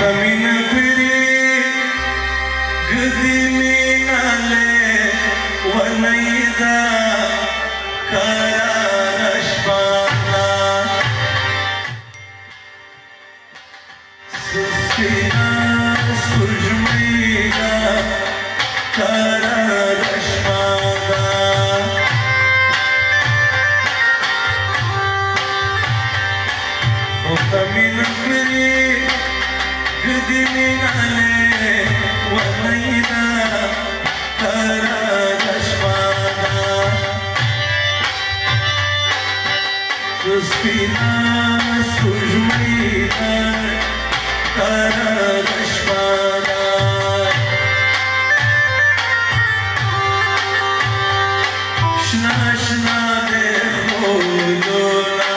Tamina piri gdini nale wanaida karashpana suskina sujmiga karashpana Tamina piri gdini nale wanaida karashpana suskina sujmiga karashpana shna shna dekho lola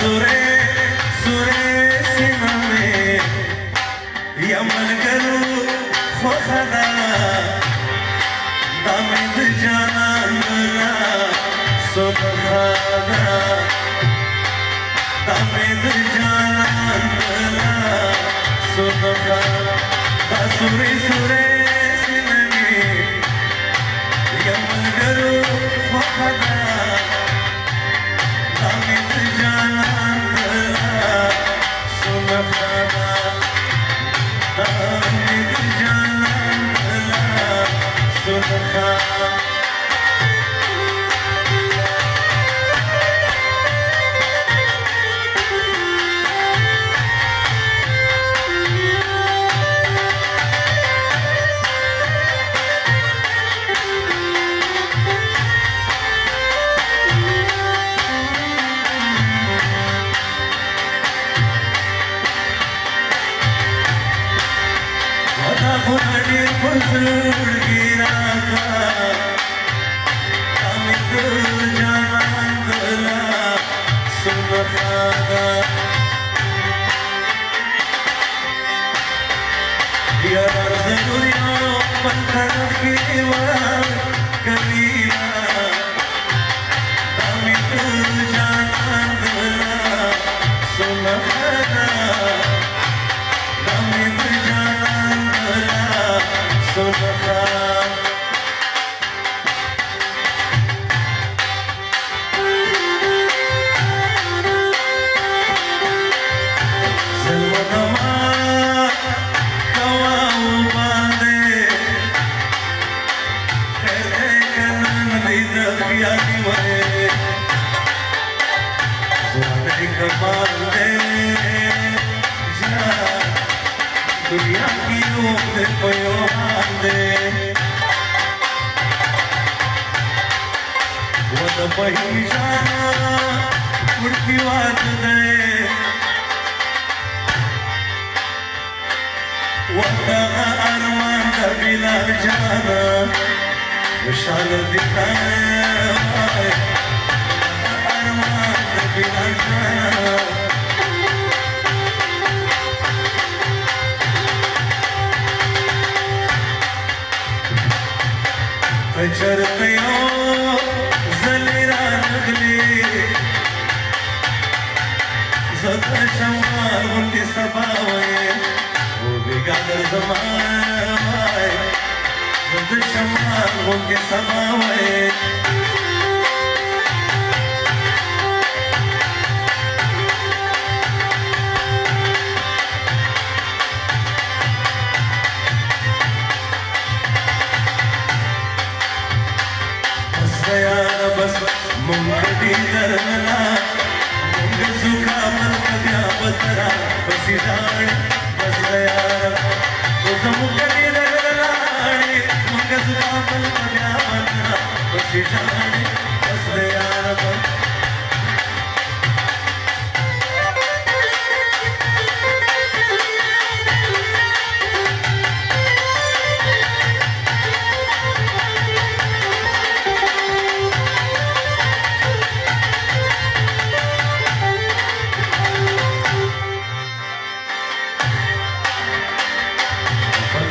Sure, sure, siname, yaman garu, khokhada, damid janana, subhada, damid janana, subhada, sure, sure, siname, yaman garu, khokhada. दुनिया की ओर पयो आंदे वो तो पहिचाना उड़की बात दे ودغه ارمان د بلال جانا خوشحاله دي ارمان د بلال جانا چرته یو ځلې رانغلې زه د شمال غوندې سبا ویم و بېګا درځمه وای زه د شمال غوندې سبا ویم یاره بس مونږ دې درنه مونږ زوکا ملک بیا بترا پسې ځاړې بس یاره اوس مونږ دې درنه مونږ زوکا ملک بیا بترا پسې ځاړې بس یاره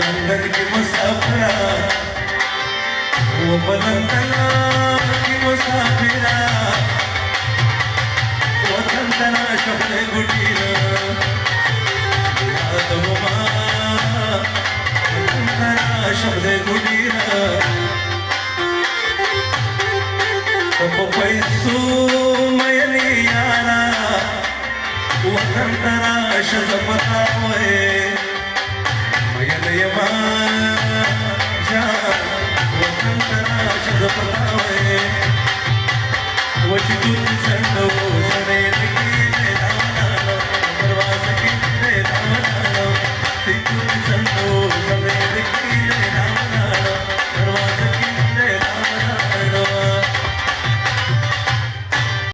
लंदन की मुसाफिरा वो लंदन की मुसाफिरा वतन तना शफले गुटीरा याद हुआ वतन तना शफले गुटीरा तो पैसू मैंने यारा वतन तना शफता हुए यमा जा वतन तरा शद पतावे वची तुझी संडो